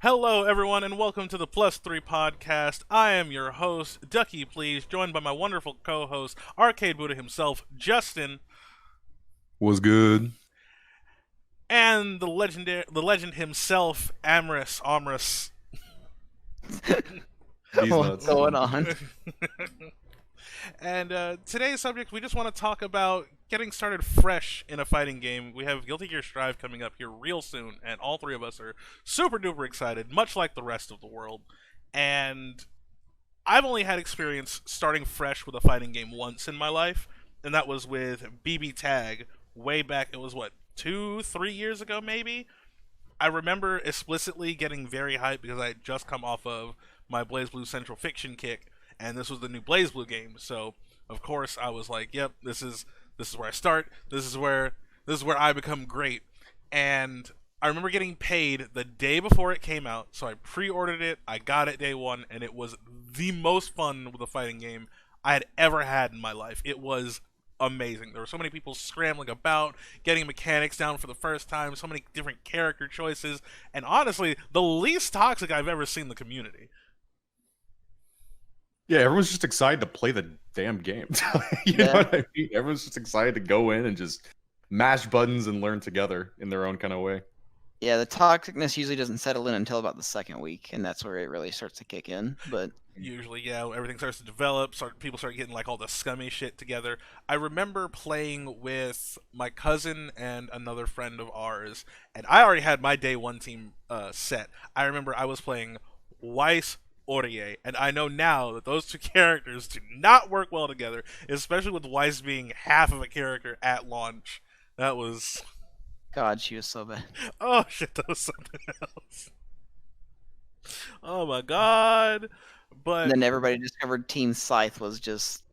Hello, everyone, and welcome to the Plus 3 podcast. I am your host, Ducky Please, joined by my wonderful co-host, Arcade Buddha himself, Justin, Was good. and the legend himself, Amorous. These What's nuts. going on? And today's subject, we just want to talk about getting started fresh in a fighting game. We have Guilty Gear Strive coming up here real soon, and all three of us are super duper excited, much like the rest of the world. And I've only had experience starting fresh with a fighting game once in my life, and that was with BB Tag way back. It was what, 2-3 years ago, maybe. I remember explicitly getting very hyped because I had just come off of my BlazBlue Central Fiction kick, and this was the new BlazBlue game. So of course I was like, "Yep, this is where I start. This is where I become great." And I remember getting paid the day before it came out, so I pre-ordered it. I got it day one, and it was the most fun with a fighting game I had ever had in my life. It was amazing. There were so many people scrambling about, getting mechanics down for the first time, so many different character choices, and honestly, the least toxic I've ever seen the community. Yeah, everyone's just excited to play the damn game. You know what I mean? Everyone's just excited to go in and just mash buttons and learn together in their own kind of way. Yeah, the toxicness usually doesn't settle in until about the second week, and that's where it really starts to kick in. But Usually, yeah, everything starts to develop, people start getting like all the scummy shit together. I remember playing with my cousin and another friend of ours, and I already had my day one team set. I remember I was playing Weiss Aurier, and I know now that those two characters do not work well together, especially with Weiss being half of a character at launch. That was... God, she was so bad. Oh shit, that was something else. Oh my god. But And then everybody discovered Team Scythe was just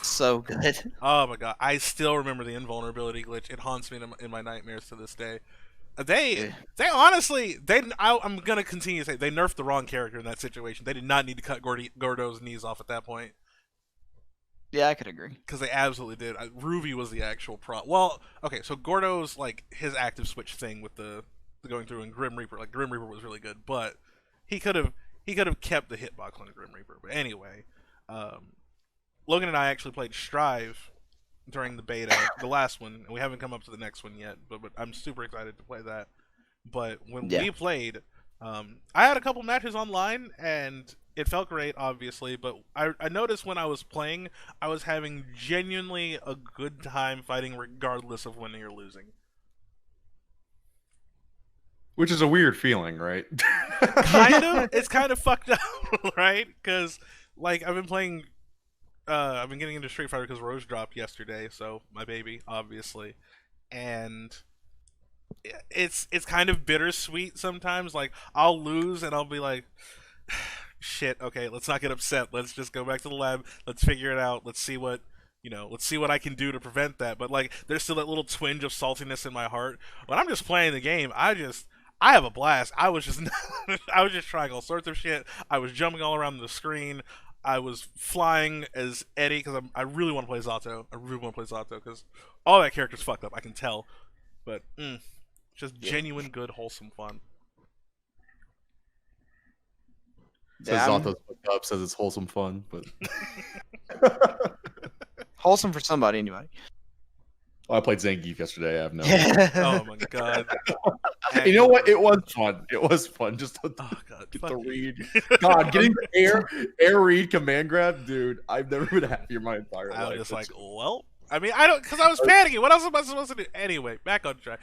so good. oh my god, I still remember the invulnerability glitch. It haunts me in my nightmares to this day. They honestly, I'm gonna continue to say they nerfed the wrong character in that situation. They did not need to cut Gordo's knees off at that point, Yeah, I could agree. because they absolutely did. Ruby was the actual problem. Well, okay, so Gordo's like his active switch thing with the going through, and Grim Reaper. Like Grim Reaper was really good, but he could have kept the hitbox on a Grim Reaper. But anyway, Logan and I actually played Strive during the beta, the last one, and we haven't come up to the next one yet. But I'm super excited to play that. But when we played, I had a couple matches online, and it felt great, obviously. But I noticed when I was playing, I was having genuinely a good time fighting, regardless of winning or losing. Which is a weird feeling, right? Kind of. It's kind of fucked up, right? Because like I've been getting into Street Fighter because Rose dropped yesterday, so my baby, obviously, and it's kind of bittersweet sometimes. Like I'll lose and I'll be like, shit, okay, let's not get upset. Let's just go back to the lab. Let's figure it out. Let's see what I can do to prevent that. But like, there's still that little twinge of saltiness in my heart when I'm just playing the game. I have a blast. I was just I was just trying all sorts of shit. I was jumping all around the screen. I was flying as Eddie because I really want to play Zato. I really want to play Zato because all that character's fucked up. I can tell, but just genuine, good, wholesome fun. Says Zato's fucked up, says it's wholesome fun, but Wholesome for somebody, anybody. I played Zangief yesterday. I have no. Oh my god! You know what? It was fun. It was fun. Just to, Oh god! get Fuck the you. read. God, getting the air read command grab, dude. I've never been happier in my entire I life. was just like, well, I mean, I don't, because I was panicking. What else am I supposed to do? Anyway, back on track.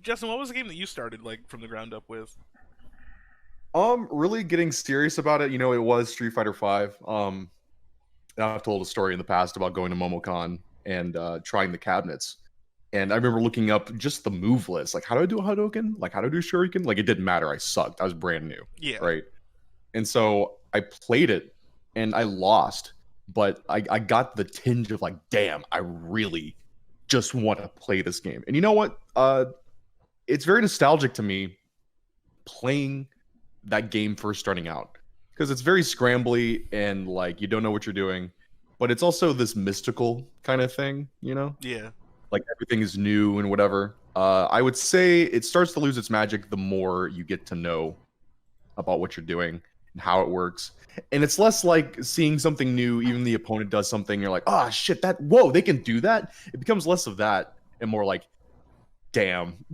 Justin, what was the game that you started like from the ground up with? Really getting serious about it. You know, it was Street Fighter V. I've told a story in the past about going to MomoCon and trying the cabinets. And I remember looking up just the move list. Like, how do I do a Hadouken? Like, how do I do a Shuriken? Like, it didn't matter. I sucked. I was brand new. Yeah. Right. And so I played it and I lost. But I got the tinge of like, damn, I really just want to play this game. And you know what? It's very nostalgic to me playing that game first starting out. Because it's very scrambly and like you don't know what you're doing. But it's also this mystical kind of thing, you know? Yeah. Like everything is new and whatever. I would say it starts to lose its magic the more you get to know about what you're doing and how it works. And it's less like seeing something new, even the opponent does something, you're like, oh shit, whoa, they can do that. It becomes less of that and more like, damn.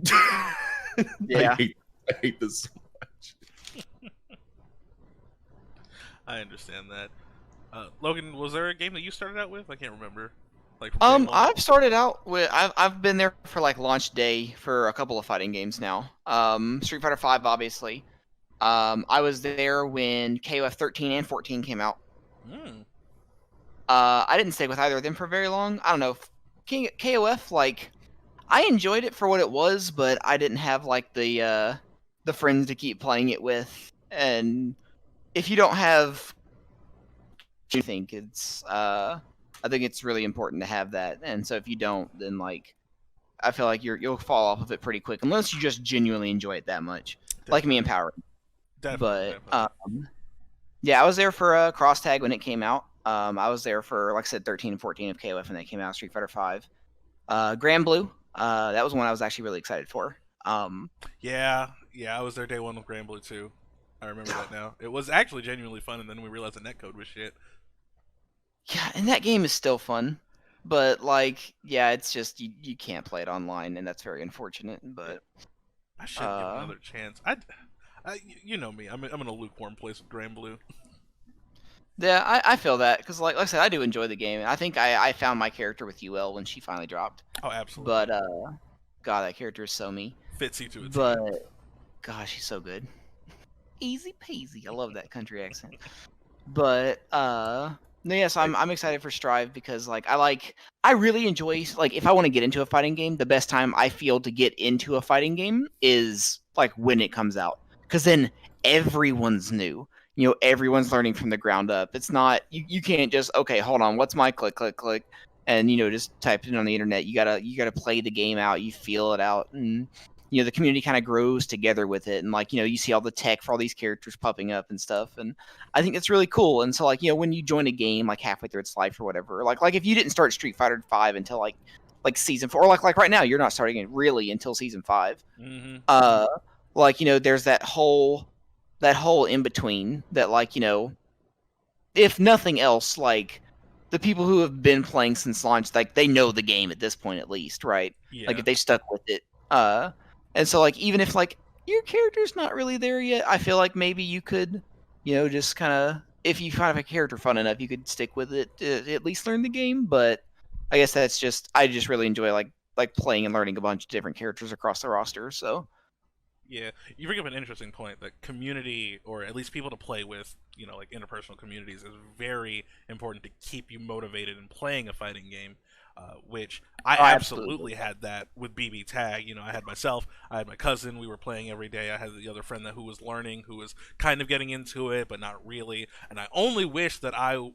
Yeah. I hate this so much. I understand that. Logan, was there a game that you started out with? I can't remember. Like from day one? I've started out with I've been there for like launch day for a couple of fighting games now. Street Fighter V, obviously. I was there when KOF 13 and 14 came out. I didn't stay with either of them for very long. I don't know. KOF, like, I enjoyed it for what it was, but I didn't have like the friends to keep playing it with. And if you don't have, I think it's really important to have that. And so if you don't, then like, I feel like you'll fall off of it pretty quick unless you just genuinely enjoy it that much. Definitely. Like me and Power. Definitely. But yeah, I was there for Cross Tag when it came out. I was there for, like I said, 13 and 14 of KOF when they came out. Street Fighter V, Grand Blue. That was one I was actually really excited for. Yeah, I was there day one with Grand Blue too. I remember that now. It was actually genuinely fun, and then we realized the netcode was shit. Yeah, and that game is still fun, but like, yeah, it's just you can't play it online, and that's very unfortunate. But I should give it another chance. You know me. I'm in a lukewarm place with Grand Blue. yeah, I feel that because like I said, I do enjoy the game. I think I found my character with UL when she finally dropped. Oh, absolutely. But God, that character is so me. Fits you to it. But gosh, she's so good. Easy peasy. I love that country accent. But no, yes, I'm excited for Strive because like I really enjoy, like, if I want to get into a fighting game, the best time I feel to get into a fighting game is like when it comes out, because then everyone's new. You know, everyone's learning from the ground up. It's not you can't just, okay, hold on, what's my click and just type it in on the internet. You gotta play the game out. You feel it out, and the community kind of grows together with it. And like you see all the tech for all these characters popping up and stuff. And I think it's really cool. And so like when you join a game like halfway through its life or whatever, like if you didn't start Street Fighter V until like season 4, or like right now you're not starting it really until season 5. Mm-hmm. There's that whole in between that, like, if nothing else, like the people who have been playing since launch, like they know the game at this point at least, right? Yeah. Like if they stuck with it. And so like even if like your character's not really there yet, I feel like maybe you could, just kind of, if you find a character fun enough, you could stick with it to at least learn the game. But I guess I just really enjoy like playing and learning a bunch of different characters across the roster. So. Yeah, you bring up an interesting point that community, or at least people to play with, like interpersonal communities, is very important to keep you motivated in playing a fighting game. Which I absolutely had that with BB Tag. I had myself, I had my cousin, we were playing every day. I had the other friend who was learning, who was kind of getting into it, but not really. And I only wish that I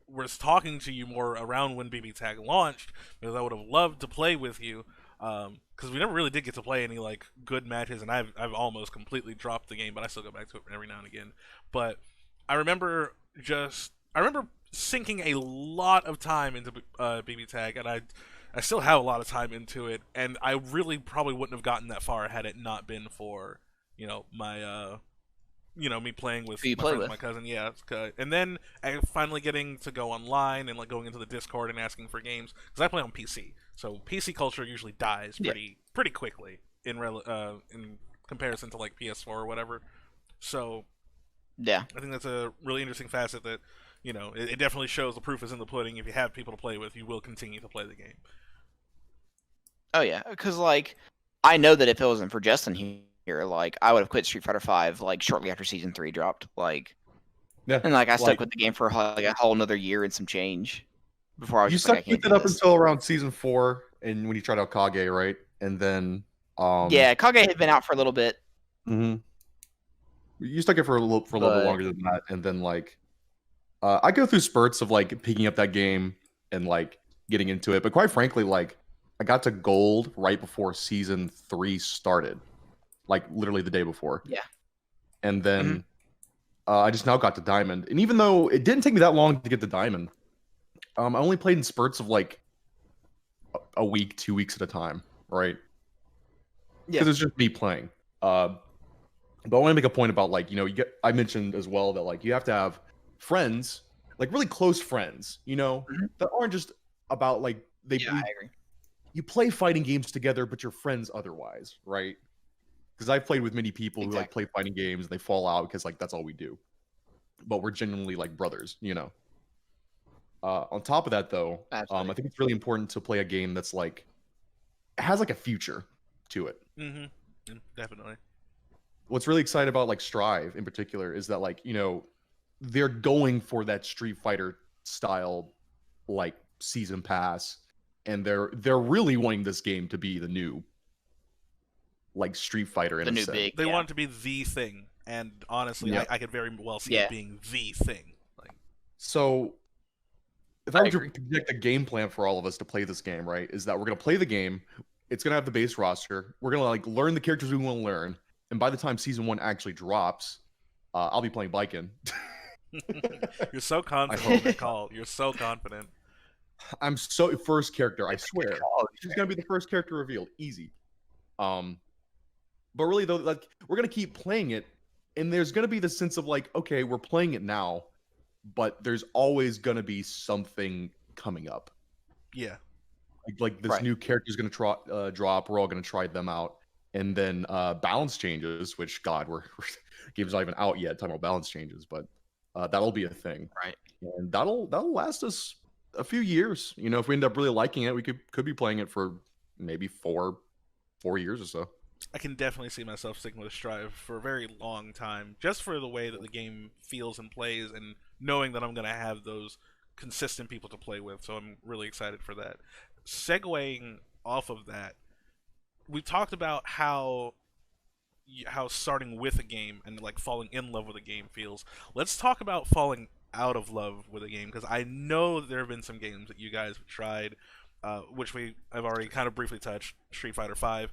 was talking to you more around when BB Tag launched, because I would have loved to play with you. Because we never really did get to play any like good matches, and I've almost completely dropped the game, but I still go back to it every now and again. But I remember sinking a lot of time into BB Tag, and I still have a lot of time into it, and I really probably wouldn't have gotten that far had it not been for my me playing with my friends, my cousin, and then finally getting to go online and like going into the Discord and asking for games, because I play on PC, so PC culture usually dies pretty quickly in comparison to like PS4 or whatever. So yeah, I think that's a really interesting facet that it definitely shows the proof is in the pudding. If you have people to play with, you will continue to play the game. Oh yeah, because like I know that if it wasn't for Justin here, like I would have quit Street Fighter V like shortly after season 3 dropped. Like, and like I stuck with the game for like a whole another year and some change before I was. You stuck with it up until around season 4, and when you tried out Kage, right? And then yeah, Kage had been out for a little bit. Mm-hmm. You stuck it for a little bit longer than that, and then like I go through spurts of like picking up that game and like getting into it. But quite frankly, like I got to gold right before season 3 started, like literally the day before. Yeah. And then I just now got to diamond, and even though it didn't take me that long to get to diamond, I only played in spurts of like a week, 2 weeks at a time, right? Yeah. it's just me playing. But I want to make a point about like I mentioned as well that like you have to have friends, like really close friends, Mhm. that aren't just about like Yeah, I agree. you play fighting games together, but you're friends otherwise, right? Because I've played with many people who like Exactly. play fighting games and they fall out because like that's all we do, but we're genuinely like brothers. On top of that, though, I Absolutely. think it's really important to play a game that's like has like a future to it. Mm-hmm. Definitely. What's really exciting about like Strive in particular is that like they're going for that Street Fighter style like season pass, and they're really wanting this game to be the new like Street Fighter in The a new sense. big. They Yeah. want it to be the thing, and honestly, Yeah. I could very well see Yeah. it being the thing. Like, So if I I were to agree. project a game plan for all of us to play this game, right, is that we're gonna play the game. It's gonna have the base roster. We're gonna like learn the characters we want to learn, and by the time season 1 actually drops, I'll be playing Baiken. you're so confident hope. in that call. You're so confident. I'm so first character. I That's a good swear, call. this is gonna be the first character revealed. Easy. But really though, like we're gonna keep playing it, and there's gonna be the sense of like, okay, we're playing it now, but there's always gonna be something coming up. Yeah. Like this Right. new character is gonna drop. We're all gonna try them out, and then balance changes. Which God, game's not even out yet. Talking about balance changes, but that'll be a thing, Right. and that'll last us a few years. If we end up really liking it, we could be playing it for maybe 4 years or so. I can definitely see myself sticking with Strive for a very long time, just for the way that the game feels and plays, and knowing that I'm going to have those consistent people to play with. So I'm really excited for that. Segueing off of that, we talked about how starting with a game and like falling in love with a game feels. Let's talk about falling out of love with a game, because I know there have been some games that you guys have tried, which we have already kind of briefly touched, Street Fighter V,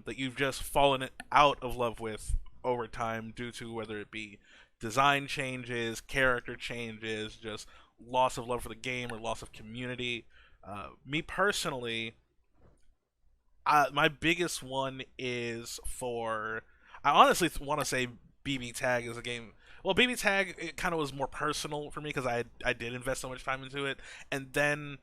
that you've just fallen out of love with over time due to whether it be design changes, character changes, just loss of love for the game or loss of community. Me personally, my biggest one is for. I honestly want to say BB Tag is a game. Well, BB Tag, it kind of was more personal for me because I did invest so much time into it, and then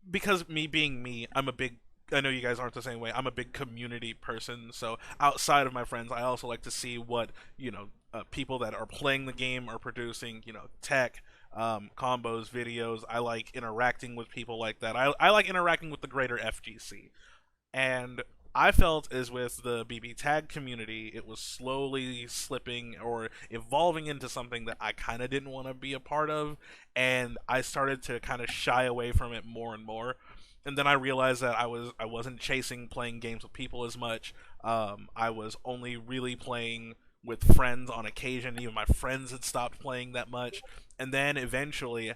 because me being me, I'm a big. I know you guys aren't the same way. I'm a big community person, so outside of my friends, I also like to see what people that are playing the game are producing. Tech, combos, videos. I like interacting with people like that. I like interacting with the greater FGC. And I felt as with the BB Tag community, it was slowly slipping or evolving into something that I kind of didn't want to be a part of, and I started to kind of shy away from it more and more. And then I realized that I wasn't chasing playing games with people as much. I was only really playing with friends on occasion. Even my friends had stopped playing that much. And then eventually,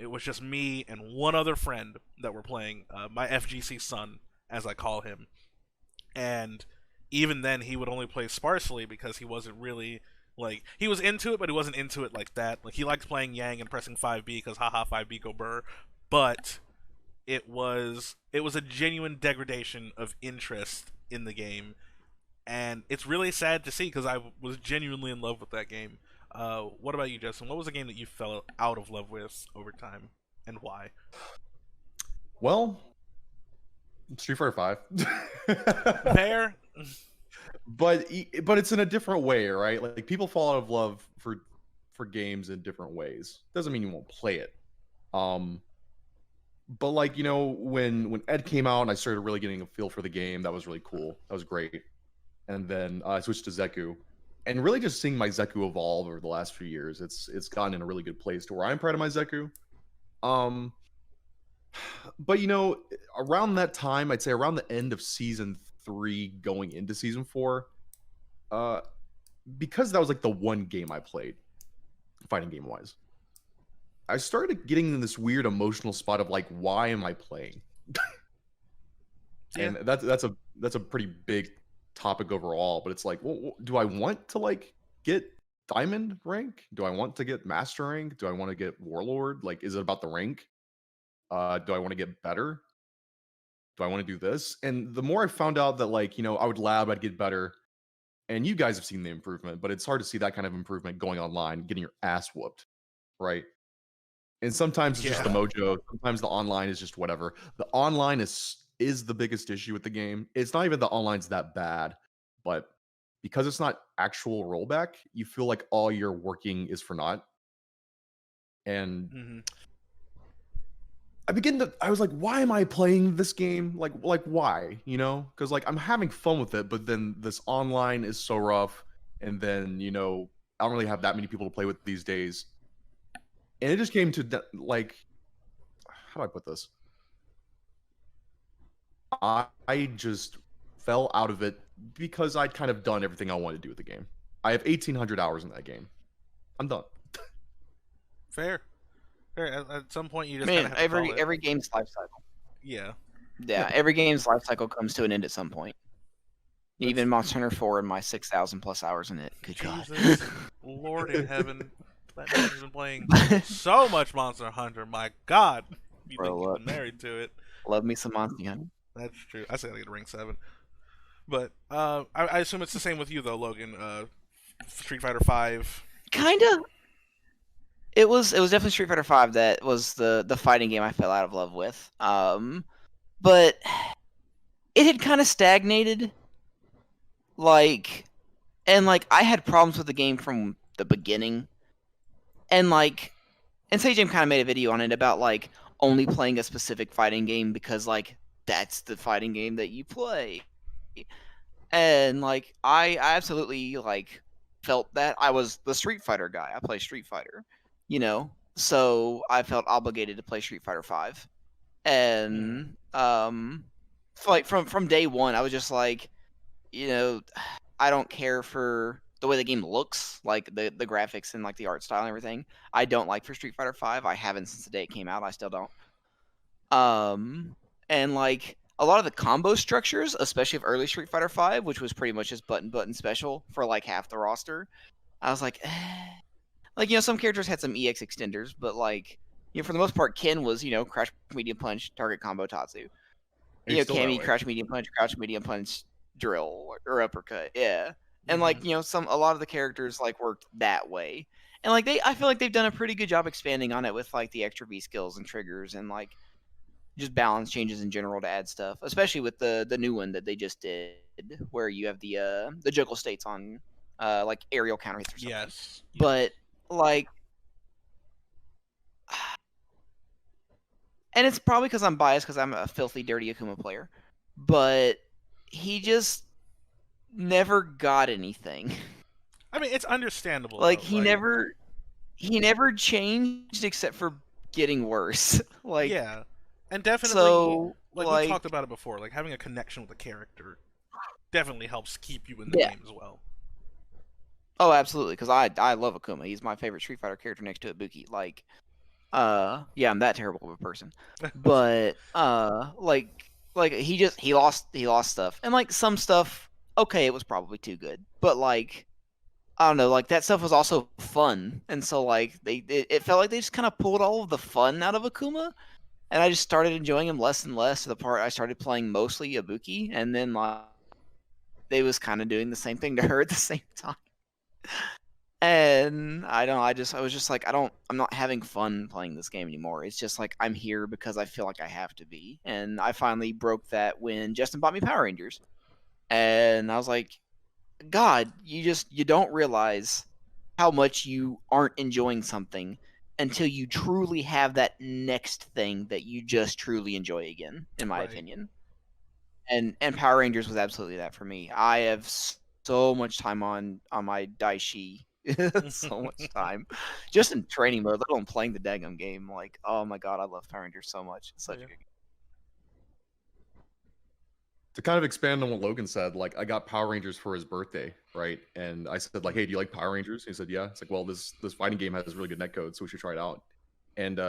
it was just me and one other friend that were playing, my FGC son, as I call him. And even then, he would only play sparsely because he wasn't really like he was into it, but he wasn't into it like that. Like he liked playing Yang and pressing 5B because haha 5B go burr, but it was a genuine degradation of interest in the game, and it's really sad to see because I was genuinely in love with that game. What about you, Justin? What was a game that you fell out of love with over time, and why? Well, Street Fighter 5. Fair. but it's in a different way, right? Like people fall out of love for games in different ways. Doesn't mean you won't play it. But like when Ed came out and I started really getting a feel for the game, that was really cool. That was great. And then I switched to Zeku, and really just seeing my Zeku evolve over the last few years, it's gotten in a really good place to where I'm proud of my Zeku. But around that time, I'd say around the end of season 3, going into season 4, because that was like the one game I played, fighting game wise, I started getting in this weird emotional spot of like, why am I playing? And that's a pretty big topic overall. But it's like, well, do I want to like get diamond rank? Do I want to get master rank? Do I want to get warlord? Like, is it about the rank? Do I want to get better? do I want to do this? And the more I found out that like, I would lab, I'd get better. And you guys have seen the improvement, but it's hard to see that kind of improvement going online, getting your ass whooped, right? And sometimes it's just the Yeah. mojo. Sometimes the online is just whatever. The online is the biggest issue with the game. It's not even the online's that bad, but because it's not actual rollback, you feel like all your working is for naught. And Hmm. I was like, why am I playing this game? Like why? Because like I'm having fun with it, but then this online is so rough, and then I don't really have that many people to play with these days. And it just came to like, how do I put this? I just fell out of it because I'd kind of done everything I wanted to do with the game. I have 1,800 hours in that game. I'm done. Fair. At some point, you I just mean, kind of have to call it. every game's life cycle. Yeah. Yeah, every game's life cycle comes to an end at some point. Even Monster Hunter 4 and my 6,000 plus hours in it. Good God. Jesus, Lord in heaven, that man's been playing so much Monster Hunter. My God, you Bro, think you've look. been married to it? Love me some Monster Hunter. That's true. I say I get a ring 7, but I assume it's the same with you though, Logan. Street Fighter 5. Kinda. It was definitely Street Fighter 5 that was the fighting game I fell out of love with. But it had kind of stagnated. And I had problems with the game from the beginning. And Sage kind of made a video on it about only playing a specific fighting game because that's the fighting game that you play. And I absolutely felt that. I was the Street Fighter guy. I play Street Fighter, so I felt obligated to play Street Fighter 5. And from day one, I was just like, I don't care for the way the game looks, like the graphics and the art style and everything. I don't like for Street Fighter 5. I haven't since the day it came out. I still don't. And a lot of the combo structures, especially of early Street Fighter 5, which was pretty much just button special for half the roster, I was like, some characters had some EX extenders, but for the most part, Ken was crouch medium punch, target combo Tatsu. And it's still that Kami way. crouch medium punch, drill or uppercut, yeah. And a lot of the characters worked that way, and I feel like they've done a pretty good job expanding on it with the extra V skills and triggers and just balance changes in general to add stuff, especially with the new one that they just did, where you have the juggle states on aerial counter hits or something. Yes. But and it's probably because I'm biased because I'm a filthy dirty Akuma player, but he just never got anything. I mean, it's understandable. He never changed except for getting worse. Yeah, and definitely, so we talked about it before. Having a connection with the character definitely helps keep you in the game as well. Oh, absolutely, because I love Akuma. He's my favorite Street Fighter character next to Ibuki. Yeah, I'm that terrible of a person. But he lost stuff, and some stuff. Okay, it was probably too good, but I don't know, that stuff was also fun, and so it felt like they just kind of pulled all of the fun out of Akuma, and I just started enjoying him less and less to the part I started playing mostly Ibuki, and then they was kind of doing the same thing to her at the same time. And I was just I'm not having fun playing this game anymore. It's just I'm here because I feel like I have to be. And I finally broke that when Justin bought me Power Rangers. And I was like, God, you don't realize how much you aren't enjoying something until you truly have that next thing that you just truly enjoy again, in my opinion. And Power Rangers was absolutely that for me. I have so much time on my Daishi. So much time just in training mode, let alone playing the daggum game. Oh my God, I love Power Rangers so much. It's such a good game. To kind of expand on what Logan said, I got Power Rangers for his birthday, right? And I said, hey, do you like Power Rangers? He said, yeah. It's well, this fighting game has really good netcode, so we should try it out. And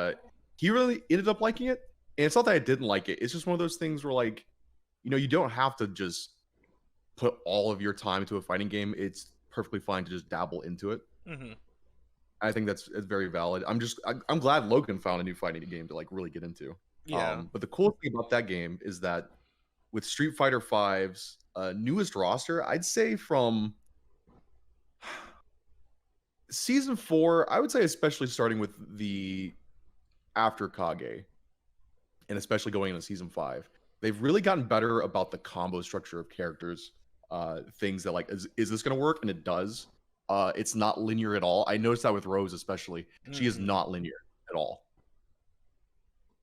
he really ended up liking it. And it's not that I didn't like it. It's just one of those things where, you don't have to just put all of your time into a fighting game. It's perfectly fine to just dabble into it. Mm-hmm. I think it's very valid. I'm glad Logan found a new fighting game to really get into. Yeah. But the cool thing about that game is that with Street Fighter V's newest roster, I'd say from season 4, I would say especially starting with the after Kage, and especially going into season 5, they've really gotten better about the combo structure of characters. Things that like, is this going to work? And it does. It's not linear at all. I noticed that with Rose especially. She is not linear at all.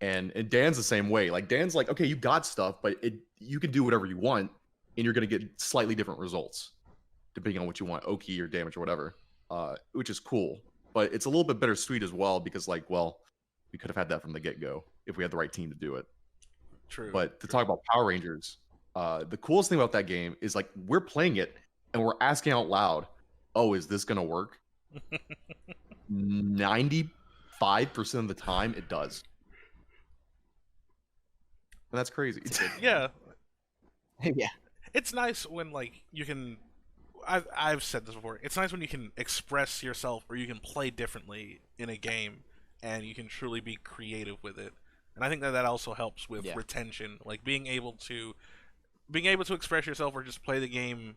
And Dan's the same way. Like Dan's like, okay, you got stuff, but you can do whatever you want, and you're gonna get slightly different results depending on what you want, Oki or damage or whatever. Which is cool. But it's a little bit bittersweet as well because, like, well, we could have had that from the get-go if we had the right team to do it. True. But to talk about Power Rangers, the coolest thing about that game is like we're playing it and we're asking out loud, "Oh, is this gonna work?" 95% of the time, it does. And that's crazy. Yeah. Yeah. It's nice when like you can. I've said this before. It's nice when you can express yourself or you can play differently in a game, and you can truly be creative with it. And I think that also helps with retention, like being able to express yourself or just play the game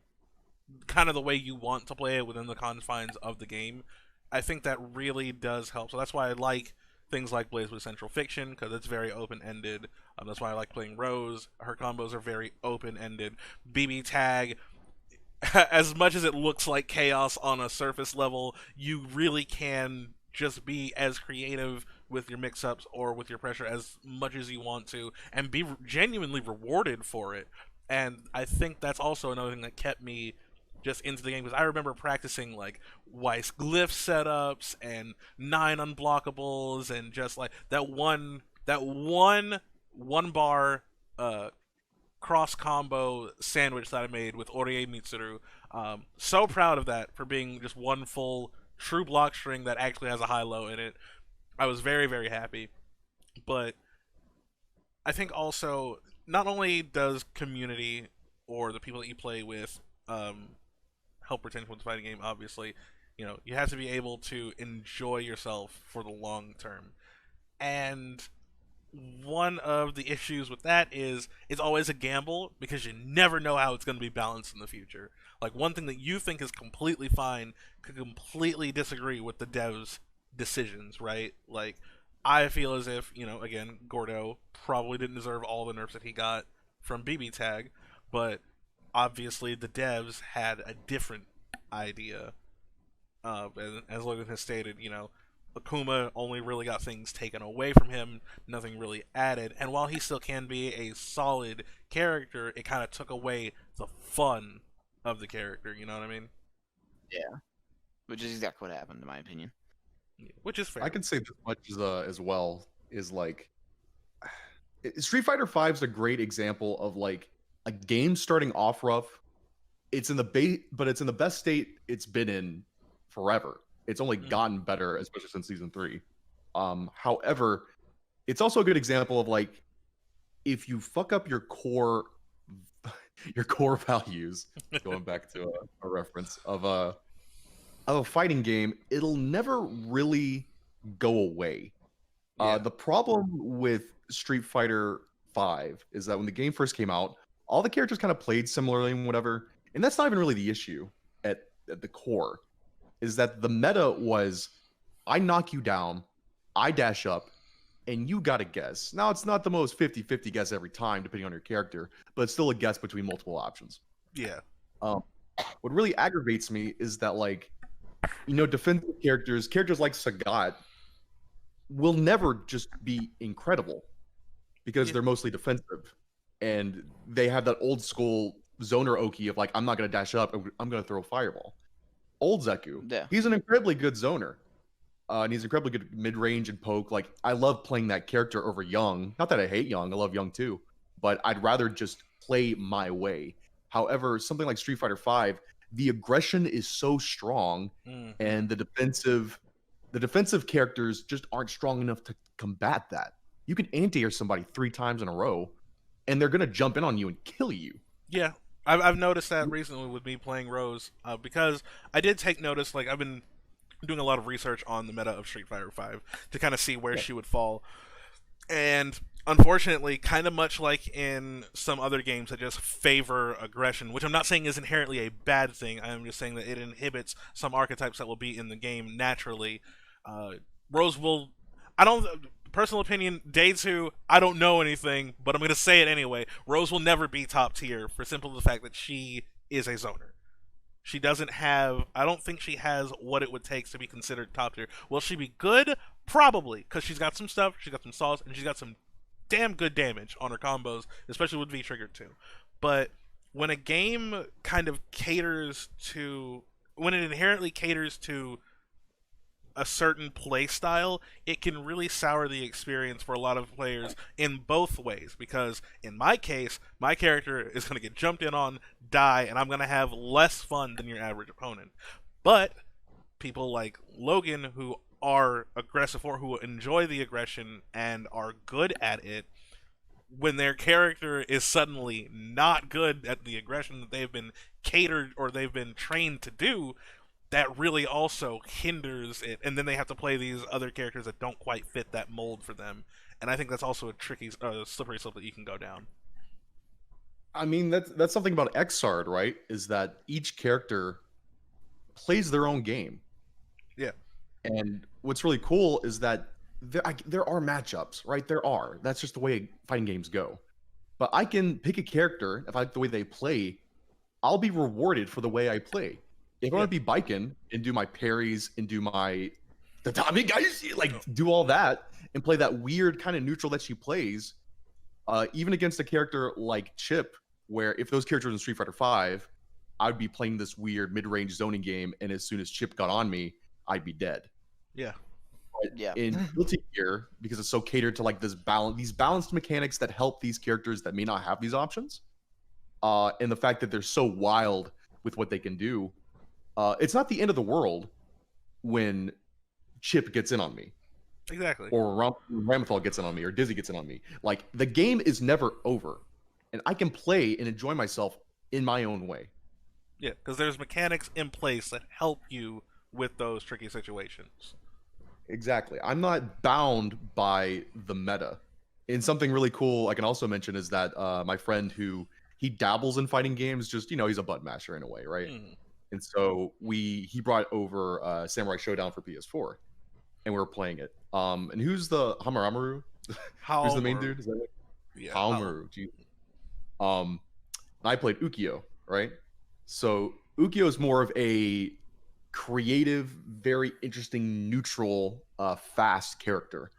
kind of the way you want to play it within the confines of the game. I think that really does help. So that's why I like things like BlazBlue Central Fiction, because it's very open-ended. That's why I like playing Rose. Her combos are very open-ended. BB Tag, as much as it looks like chaos on a surface level, you really can just be as creative with your mix-ups or with your pressure as much as you want to, and be genuinely rewarded for it. And I think that's also another thing that kept me just into the game, because I remember practicing like Weiss glyph setups and 9 unblockables and just like that one bar cross combo sandwich that I made with Orie Mitsuru. So proud of that for being just one full true block string that actually has a high-low in it. I was very, very happy. But I think also, not only does community or the people that you play with help retention with the fighting game, obviously, you have to be able to enjoy yourself for the long term. And one of the issues with that is it's always a gamble because you never know how it's going to be balanced in the future. Like, one thing that you think is completely fine could completely disagree with the devs' decisions, right? Like, I feel as if, again, Gordo probably didn't deserve all the nerfs that he got from BB Tag, but obviously the devs had a different idea. And as Logan has stated, Akuma only really got things taken away from him, nothing really added. And while he still can be a solid character, it kind of took away the fun of the character, you know what I mean? Yeah. Which is exactly what happened, in my opinion. Which is fair. I can say this much as well, is like Street Fighter V is a great example of like a game starting off rough. It's in the best state it's been in forever. It's only gotten better, especially since season 3. However, it's also a good example of like if you fuck up your core values, going back to a reference of a fighting game, it'll never really go away. The problem with Street Fighter V is that when the game first came out, all the characters kind of played similarly and whatever, and that's not even really the issue at the core. Is that the meta was, I knock you down, I dash up, and you got to guess. Now, it's not the most 50-50 guess every time, depending on your character, but it's still a guess between multiple options. Yeah. What really aggravates me is that, like, defensive characters like Sagat, will never just be incredible because they're mostly defensive. And they have that old school zoner Oki of, like, I'm not going to dash up, I'm going to throw a fireball. Old Zeku, he's an incredibly good zoner. And he's incredibly good mid-range and poke. Like, I love playing that character over Young. Not that I hate Young, I love Young too. But I'd rather just play my way. However, something like Street Fighter V, the aggression is so strong, and the defensive characters just aren't strong enough to combat that. You can anti-air somebody 3 times in a row, and they're going to jump in on you and kill you. Yeah. I've noticed that recently with me playing Rose, because I did take notice, like, I've been doing a lot of research on the meta of Street Fighter V to kind of see where she would fall. And unfortunately, kind of much like in some other games that just favor aggression, which I'm not saying is inherently a bad thing. I'm just saying that it inhibits some archetypes that will be in the game naturally. Rose will. I don't. Personal opinion, Day 2, I don't know anything, but I'm going to say it anyway. Rose will never be top tier for simple the fact that she is a zoner. She doesn't have. I don't think she has what it would take to be considered top tier. Will she be good? Probably, because she's got some stuff, she's got some sauce, and she's got some damn good damage on her combos, especially with V Trigger too. But when a game kind of caters to, when it inherently caters to a certain play style, it can really sour the experience for a lot of players in both ways. Because in my case, my character is going to get jumped in on, die, and I'm going to have less fun than your average opponent. But people like Logan, who are aggressive or who enjoy the aggression and are good at it, when their character is suddenly not good at the aggression that they've been catered or they've been trained to do, that really also hinders it, and then they have to play these other characters that don't quite fit that mold for them. And I think that's also a tricky, slippery slope that you can go down. I mean, that's something about Xrd, right? Is that each character plays their own game. Yeah. And what's really cool is that there are matchups, right? There are. That's just the way fighting games go. But I can pick a character, if I like the way they play, I'll be rewarded for the way I play. If I want to be biking and do my parries and do my tatami guys, like do all that and play that weird kind of neutral that she plays, even against a character like Chip, where if those characters in Street Fighter V, I'd be playing this weird mid-range zoning game, and as soon as Chip got on me, I'd be dead. Yeah. But yeah. In Guilty Gear, because it's so catered to like this these balanced mechanics that help these characters that may not have these options, and the fact that they're so wild with what they can do. It's not the end of the world when Chip gets in on me. Exactly. Or Ramithal gets in on me, or Dizzy gets in on me. Like, the game is never over. And I can play and enjoy myself in my own way. Yeah, because there's mechanics in place that help you with those tricky situations. Exactly. I'm not bound by the meta. And something really cool I can also mention is that my friend he dabbles in fighting games, just, he's a button masher in a way, right? And so he brought over Samurai Showdown for PS4, and we were playing it. And who's the Hamamaru? Who's the main dude? Is that it? Yeah, Hamamaru. I played Ukyo, right? So Ukyo is more of a creative, very interesting, neutral, fast character,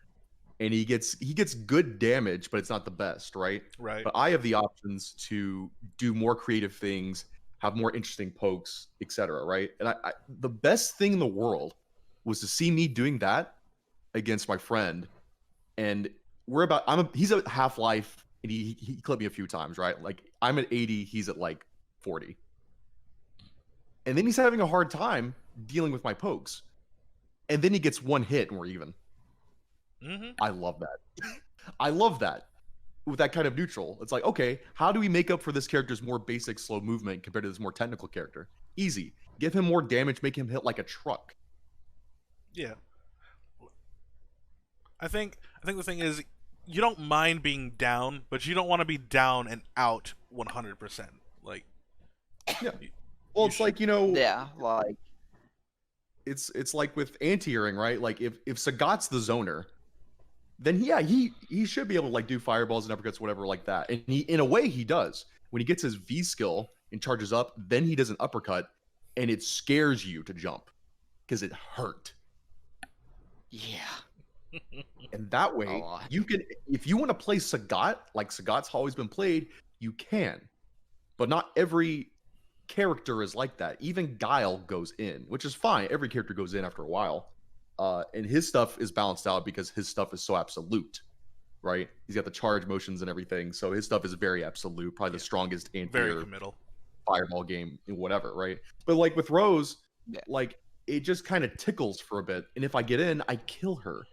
and he gets good damage, but it's not the best, right? Right. But I have the options to do more creative things, have more interesting pokes, etc. Right? And I the best thing in the world was to see me doing that against my friend, and he's at Half-Life, and he clipped me a few times, right? Like, I'm at 80, he's at like 40, and then he's having a hard time dealing with my pokes, and then he gets one hit and we're even. I love that. I love that. With that kind of neutral, it's like, okay, how do we make up for this character's more basic slow movement compared to this more technical character? Easy. Give him more damage, make him hit like a truck. Yeah. I think the thing is, you don't mind being down, but you don't want to be down and out 100%. Like, yeah. Well, it's like, yeah, like it's like with anti-airing, right? Like, if Sagat's the zoner, then yeah, he should be able to like do fireballs and uppercuts, whatever, like that. And in a way he does. When he gets his V skill and charges up, then he does an uppercut, and it scares you to jump because it hurt. Yeah. And that way, you can, if you want to play Sagat like Sagat's always been played, you can. But not every character is like that. Even Guile goes in, which is fine. Every character goes in after a while. And his stuff is balanced out because his stuff is so absolute, right? He's got the charge motions and everything, so his stuff is very absolute, probably the strongest very committal fireball game in whatever, right? But like with Rose, like, it just kind of tickles for a bit, and if I get in, I kill her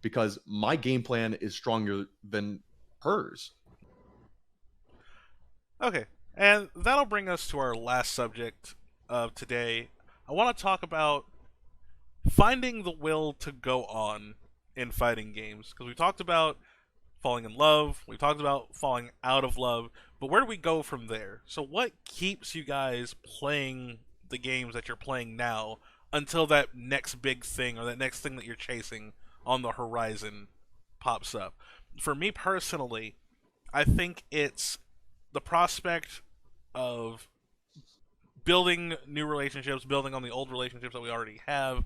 because my game plan is stronger than hers. Okay, and that'll bring us to our last subject of today. I want to talk about finding the will to go on in fighting games, because we talked about falling in love. We've talked about falling out of love. But where do we go from there? So what keeps you guys playing the games that you're playing now until that next big thing or that next thing that you're chasing on the horizon pops up? For me personally, I think it's the prospect of building new relationships, building on the old relationships that we already have,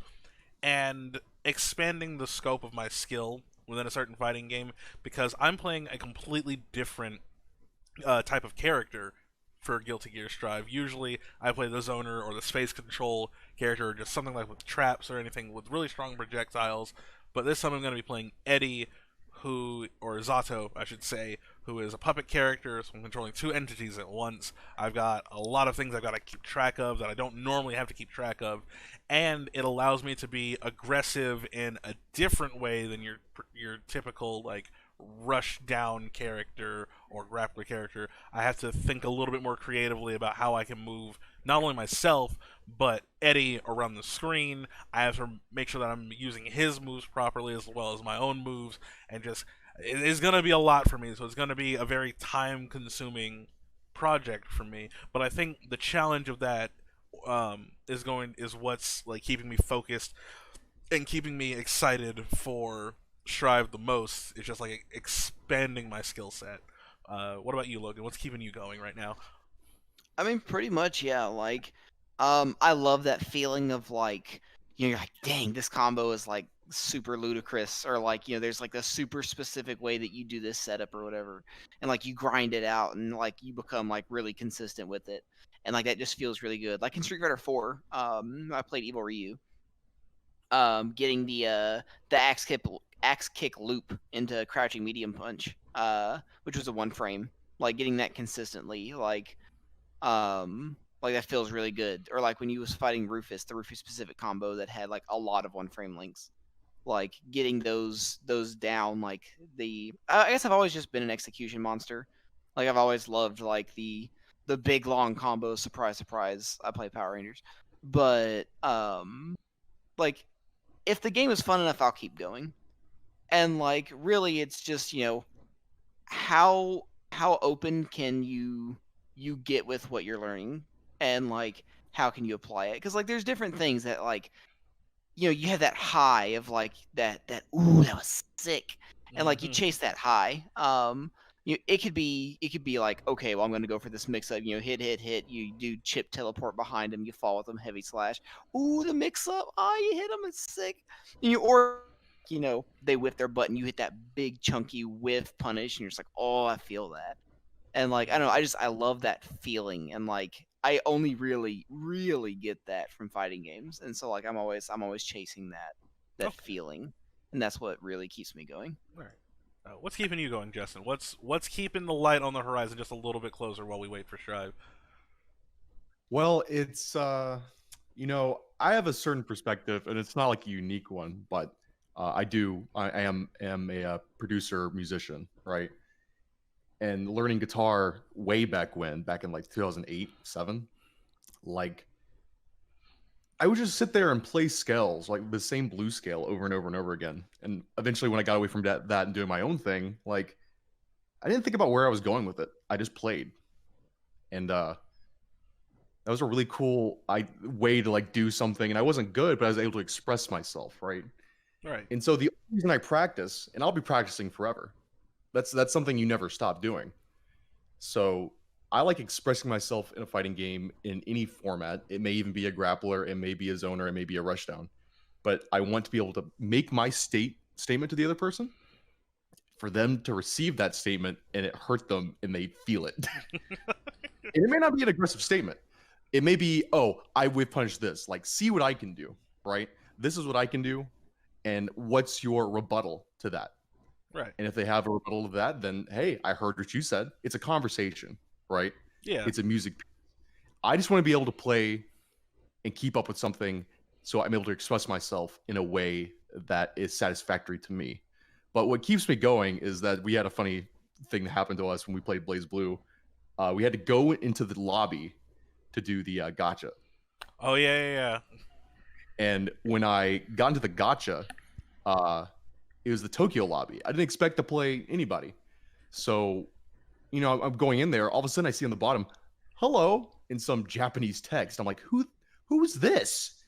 and expanding the scope of my skill within a certain fighting game because I'm playing a completely different type of character for Guilty Gear Strive. Usually, I play the Zoner or the Space Control character, or just something like with traps or anything with really strong projectiles. But this time, I'm going to be playing Eddie, or Zato, I should say, who is a puppet character, so I'm controlling two entities at once. I've got a lot of things I've got to keep track of that I don't normally have to keep track of, and it allows me to be aggressive in a different way than your typical like rush down character or grappler character. I have to think a little bit more creatively about how I can move not only myself but Eddie around the screen. I have to make sure that I'm using his moves properly as well as my own moves, and just it is going to be a lot for me. So it's going to be a very time consuming project for me. But I think the challenge of that is what's like keeping me focused and keeping me excited for Strive the most. It's just like expanding my skill set. What about you, Logan? What's keeping you going right now? I mean, pretty much, yeah. Like, I love that feeling of like, you're like, dang, this combo is like super ludicrous, or like, there's like a super specific way that you do this setup or whatever, and like you grind it out and like you become like really consistent with it, and like that just feels really good. Like in Street Fighter 4, I played Evil Ryu, getting the axe kick loop into crouching medium punch, which was a one frame, like getting that consistently, like that feels really good. Or like when you was fighting Rufus, the Rufus specific combo that had like a lot of one frame links, like getting those down. Like I guess I've always just been an execution monster. Like I've always loved like the big long combos. Surprise, surprise. I play Power Rangers, but like if the game is fun enough, I'll keep going. And like really, it's just how open can you get with what you're learning, and like how can you apply it? Because like there's different things that like you have that high of like that ooh, that was sick, and like you chase that high. It could be like, okay, well I'm gonna go for this mix up. Hit. You do chip teleport behind him. You fall with him heavy slash. Ooh, the mix up. Oh, you hit him. It's sick. Or they whip their butt and you hit that big chunky whiff punish, and you're just like, oh, I feel that. And like I don't know, I love that feeling, and like I only really get that from fighting games, and so like I'm always chasing that Okay. feeling, and that's what really keeps me going. All right. What's keeping you going, Justin? What's keeping the light on the horizon just a little bit closer while we wait for Strive? Well, it's I have a certain perspective, and it's not like a unique one, but I am a producer musician, right? And learning guitar way back in like 2008, 7, like I would just sit there and play scales, like the same blues scale over and over and over again. And eventually when I got away from that and doing my own thing, like I didn't think about where I was going with it. I just played. And that was a really cool way to like do something, and I wasn't good, but I was able to express myself, right? All right. And so the only reason I practice, and I'll be practicing forever, that's something you never stop doing. So I like expressing myself in a fighting game in any format. It may even be a grappler, it may be a zoner, it may be a rushdown. But I want to be able to make my statement to the other person, for them to receive that statement and it hurt them and they feel it. And it may not be an aggressive statement. It may be, oh, I whip punch this. Like, see what I can do, right? This is what I can do. And what's your rebuttal to that? Right. And if they have a rebuttal of that, then hey, I heard what you said. It's a conversation, right? Yeah. It's a music. I just want to be able to play and keep up with something, so I'm able to express myself in a way that is satisfactory to me. But what keeps me going is that we had a funny thing that happened to us when we played Blaze Blue. We had to go into the lobby to do the gotcha. Oh yeah. And when I got into the gotcha, it was the Tokyo lobby. I didn't expect to play anybody. So, you know, I'm going in there. All of a sudden, I see on the bottom, "Hello," in some Japanese text. I'm like, who's this?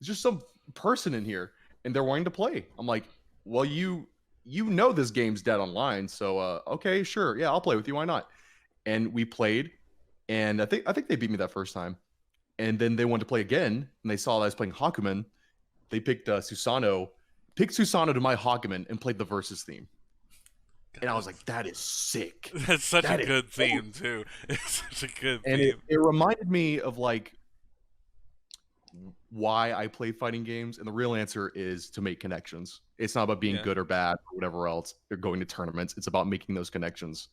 It's just some person in here, and they're wanting to play. I'm like, well, you know this game's dead online, so okay, sure, yeah, I'll play with you. Why not? And we played, and I think they beat me that first time, and then they wanted to play again, and they saw that I was playing Hakumen. They picked Susanoo to my Hakumen and played the Versus theme. And I was like, that is sick. That's such That a is good theme too. It's such a good And theme. it reminded me of like why I play fighting games, and the real answer is to make connections. It's not about being Yeah. good or bad or whatever else. They're going to tournaments. It's about making those connections,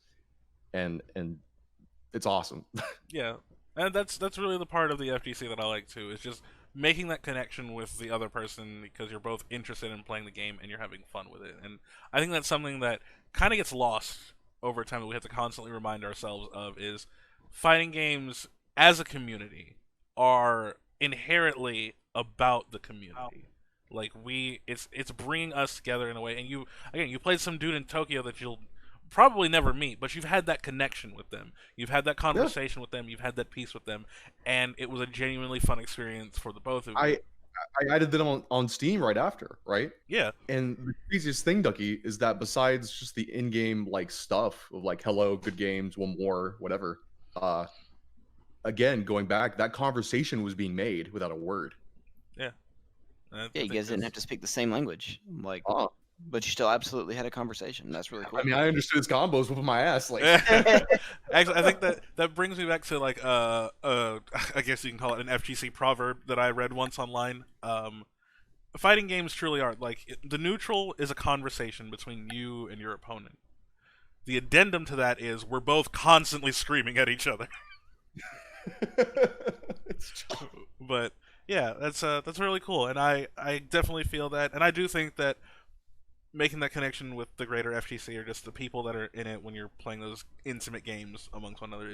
and it's awesome. Yeah, and that's really the part of the FGC that I like too. Is just making that connection with the other person because you're both interested in playing the game and you're having fun with it. And I think that's something that kind of gets lost over time that we have to constantly remind ourselves of is fighting games as a community are inherently about the community. Like it's bringing us together in a way. And you played some dude in Tokyo that you'll probably never meet, but you've had that connection with them. You've had that conversation with them. You've had that peace with them, and it was a genuinely fun experience for the both of you. I added them on Steam right after, right? Yeah, And the craziest thing, Ducky, is that besides just the in-game like stuff of like hello, good games, one more, whatever. Again, going back, that conversation was being made without a word. I Yeah, you think guys didn't that's- have to speak the same language, like, Uh, but you still absolutely had a conversation. That's really cool. I mean, I understood his combos with my ass. Like, Actually, I think that brings me back to like I guess you can call it an FGC proverb that I read once online. Fighting games truly are like the neutral is a conversation between you and your opponent. The addendum to that is we're both constantly screaming at each other. it's But yeah, that's really cool, and I definitely feel that, and I do think that making that connection with the greater FGC or just the people that are in it when you're playing those intimate games amongst one another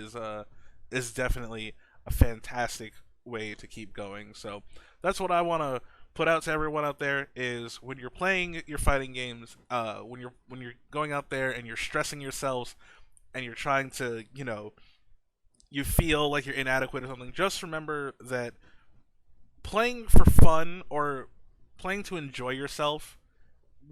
is definitely a fantastic way to keep going. So that's what I want to put out to everyone out there is when you're playing your fighting games, when you're going out there and you're stressing yourselves and you're trying to, you feel like you're inadequate or something, just remember that playing for fun or playing to enjoy yourself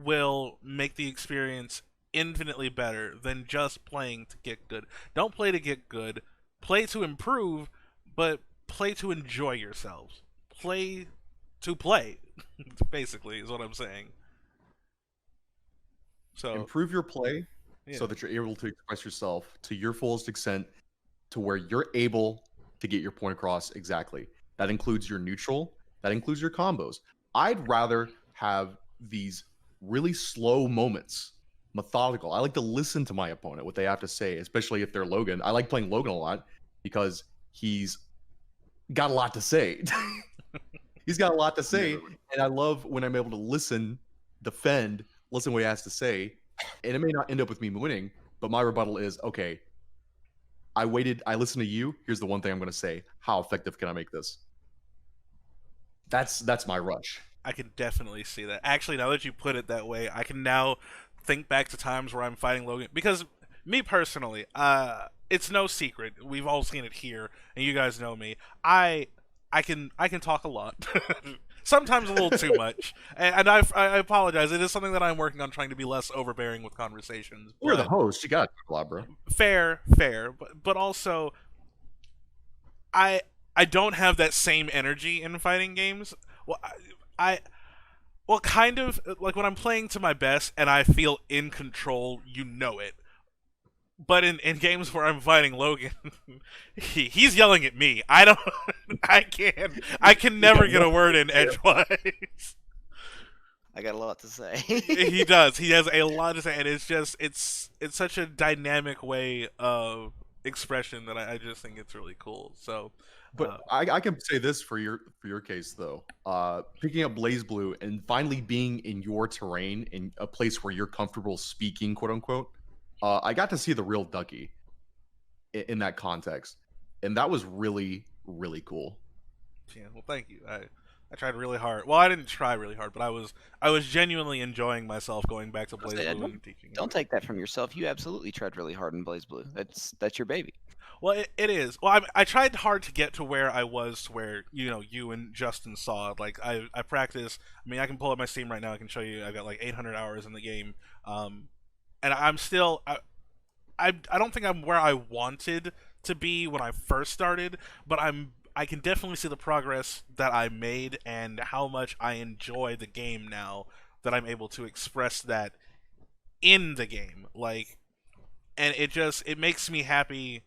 will make the experience infinitely better than just playing to get good. Don't play to get good. Play to improve, but play to enjoy yourselves. Play to play, basically, is what I'm saying. So improve your play yeah. so that you're able to express yourself to your fullest extent to where you're able to get your point across exactly. That includes your neutral, that includes your combos. I'd rather have these really slow moments, methodical. I like to listen to my opponent, what they have to say, especially if they're Logan. I like playing Logan a lot because he's got a lot to say. He's got a lot to say, and I love when I'm able to listen, defend, listen what he has to say, and it may not end up with me winning, but my rebuttal is, okay, I waited, I listened to you, here's the one thing I'm going to say. How effective can I make this? That's my rush. I can definitely see that. Actually, now that you put it that way, I can now think back to times where I'm fighting Logan. Because me personally, it's no secret. We've all seen it here, and you guys know me. I can talk a lot. Sometimes a little too much. And I apologize. It is something that I'm working on, trying to be less overbearing with conversations. You're the But host. You got to talk a lot, bro. fair, but also I don't have that same energy in fighting games. Well, well, kind of like when I'm playing to my best and I feel in control, you know it. But in games where I'm fighting Logan, he's yelling at me. I can never get a word in edgewise. I got a lot to say. He does. He has a lot to say, and it's such a dynamic way of expression that I just think it's really cool. So, But I can say this for your case though. Picking up BlazBlue and finally being in your terrain, in a place where you're comfortable speaking, quote unquote. I got to see the real Ducky in that context, and that was really, really cool. yeah. Well, thank you. I tried really hard. Well, I didn't try really hard, but I was genuinely enjoying myself going back to Blaze Blue and teaching. Don't take that from yourself. You absolutely tried really hard in Blaze Blue. That's your baby. Well, it is. Well, I tried hard to get to where I was, to where you and Justin saw. Like I practice. I mean, I can pull up my Steam right now. I can show you. I've got like 800 hours in the game, and I'm still. I don't think I'm where I wanted to be when I first started, but I can definitely see the progress that I made and how much I enjoy the game now that I'm able to express that in the game. Like, and it makes me happy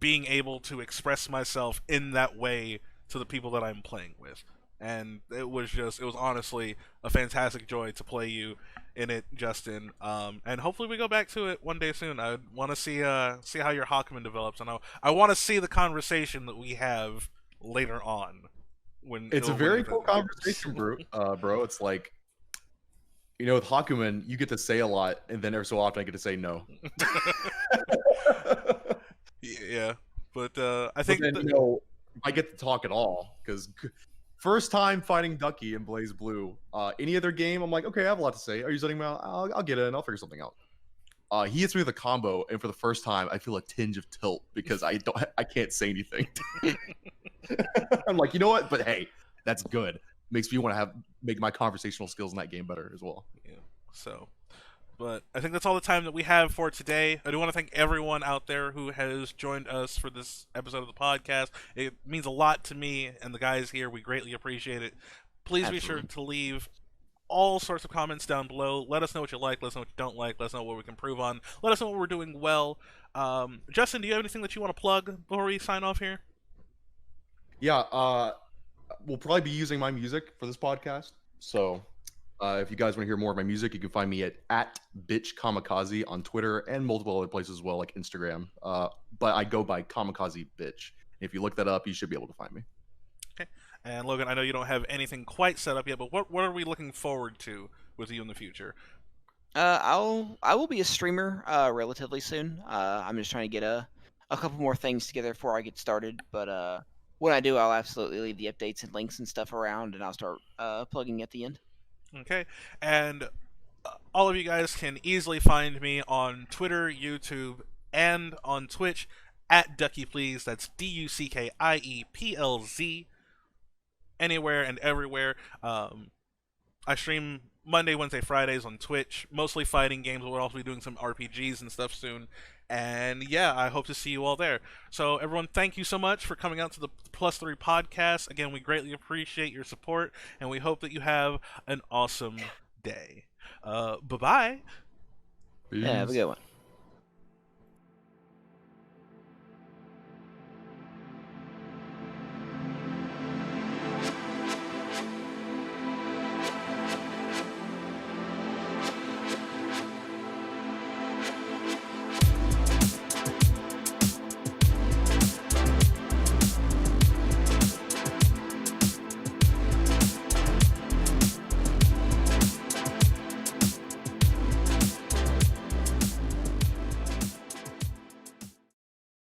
being able to express myself in that way to the people that I'm playing with. And it was honestly a fantastic joy to play you in it, Justin. And hopefully we go back to it one day soon. I want to see how your Hawkman develops, and I want to see the conversation that we have later on. When it's a very cool conversation, bro. It's like, with Hakumen, you get to say a lot, and then every so often I get to say no. Yeah, but I think then, I get to talk at all, because first time fighting Ducky in Blaze Blue. Any other game, I'm like, okay, I have a lot to say. Are you setting me out? I'll get it, and I'll figure something out. He hits me with a combo, and for the first time, I feel a tinge of tilt because I can't say anything. I'm like, you know what? But hey, that's good. Makes me want to make my conversational skills in that game better as well. Yeah. So, but I think that's all the time that we have for today. I do want to thank everyone out there who has joined us for this episode of the podcast. It means a lot to me and the guys here. We greatly appreciate it. Please be sure to leave all sorts of comments down below. Let us know what you like. Let us know what you don't like. Let us know what we can improve on. Let us know what we're doing well. Justin, do you have anything that you want to plug before we sign off here? Yeah, we'll probably be using my music for this podcast. So if you guys want to hear more of my music, you can find me at bitchkamikaze on Twitter and multiple other places as well, like Instagram. But I go by Kamikaze Bitch. If you look that up, you should be able to find me. Okay. And Logan, I know you don't have anything quite set up yet, but what are we looking forward to with you in the future? I will be a streamer relatively soon. I'm just trying to get a couple more things together before I get started. But when I do, I'll absolutely leave the updates and links and stuff around, and I'll start plugging at the end. Okay. And all of you guys can easily find me on Twitter, YouTube, and on Twitch at DuckyPlease. That's DuckiePlz. Anywhere and everywhere. I stream Monday, Wednesday, Fridays on Twitch, mostly fighting games, but we'll also be doing some RPGs and stuff soon. And yeah, I hope to see you all there. So everyone, thank you so much for coming out to the Plus 3 podcast. Again, we greatly appreciate your support, and we hope that you have an awesome day. Bye-bye. Yeah, have a good one.